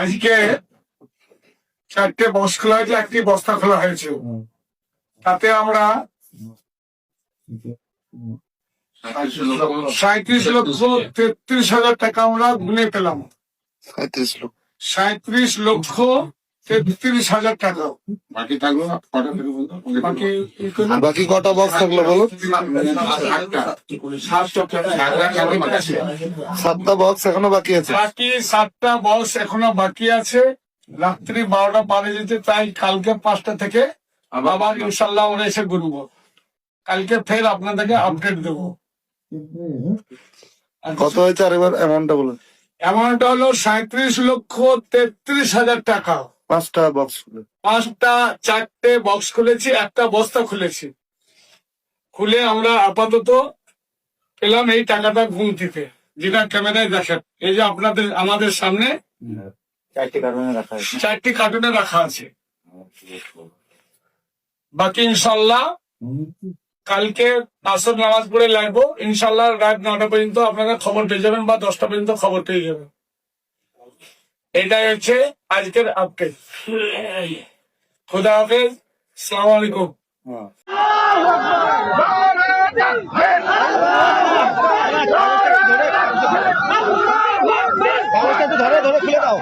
আজকে 4টে বক্স খোলা হয়েছে, 1টি বস্তা খোলা হয়েছে। তাতে আমরা 37,33,000 টাকা আমরা গুনে পেলাম। 37,33,000 টাকা। বাকি থাকলো বাকি কটা বক্স থাকলো বলো? 7টা বক্স এখনো বাকি আছে। বাকি 7টা বক্স এখনো বাকি আছে। রাত্রি 12টা পারে যেতে, তাই কালকে 5টা থেকে আবার ইনশাল্লাহ আমরা এসে গুনবো। কালকে ফের আপনাদেরকে আপডেট দেবো। কত হয়েছে আরেকবার অ্যামাউন্টটা বলুন। অ্যামাউন্টটা হলো 37,33,000 টাকা। 5টা বক্স 4টে বক্স খুলেছি, 1টা বস্তা খুলেছি। খুলে আমরা আপাতত পেলাম এই টাকাটা গুনতিতে, যেটা ক্যামেরায় দেখেন। এই যে আমাদের সামনে 4টি কার্টুনে রাখা আছে। বাকি ইনশাল্লাহ কালকে আসর নামাজ পড়ে লাগবো। ইনশাল্লাহ রাত 9টা পর্যন্ত আপনারা খবর পেয়ে যাবেন, বা 10টা পর্যন্ত খবর পেয়ে যাবেন। এটাই হচ্ছে আজকের আপডেট। খুদা হাফেজ, আসসালামু আলাইকুম। ধরে খুলে দাও।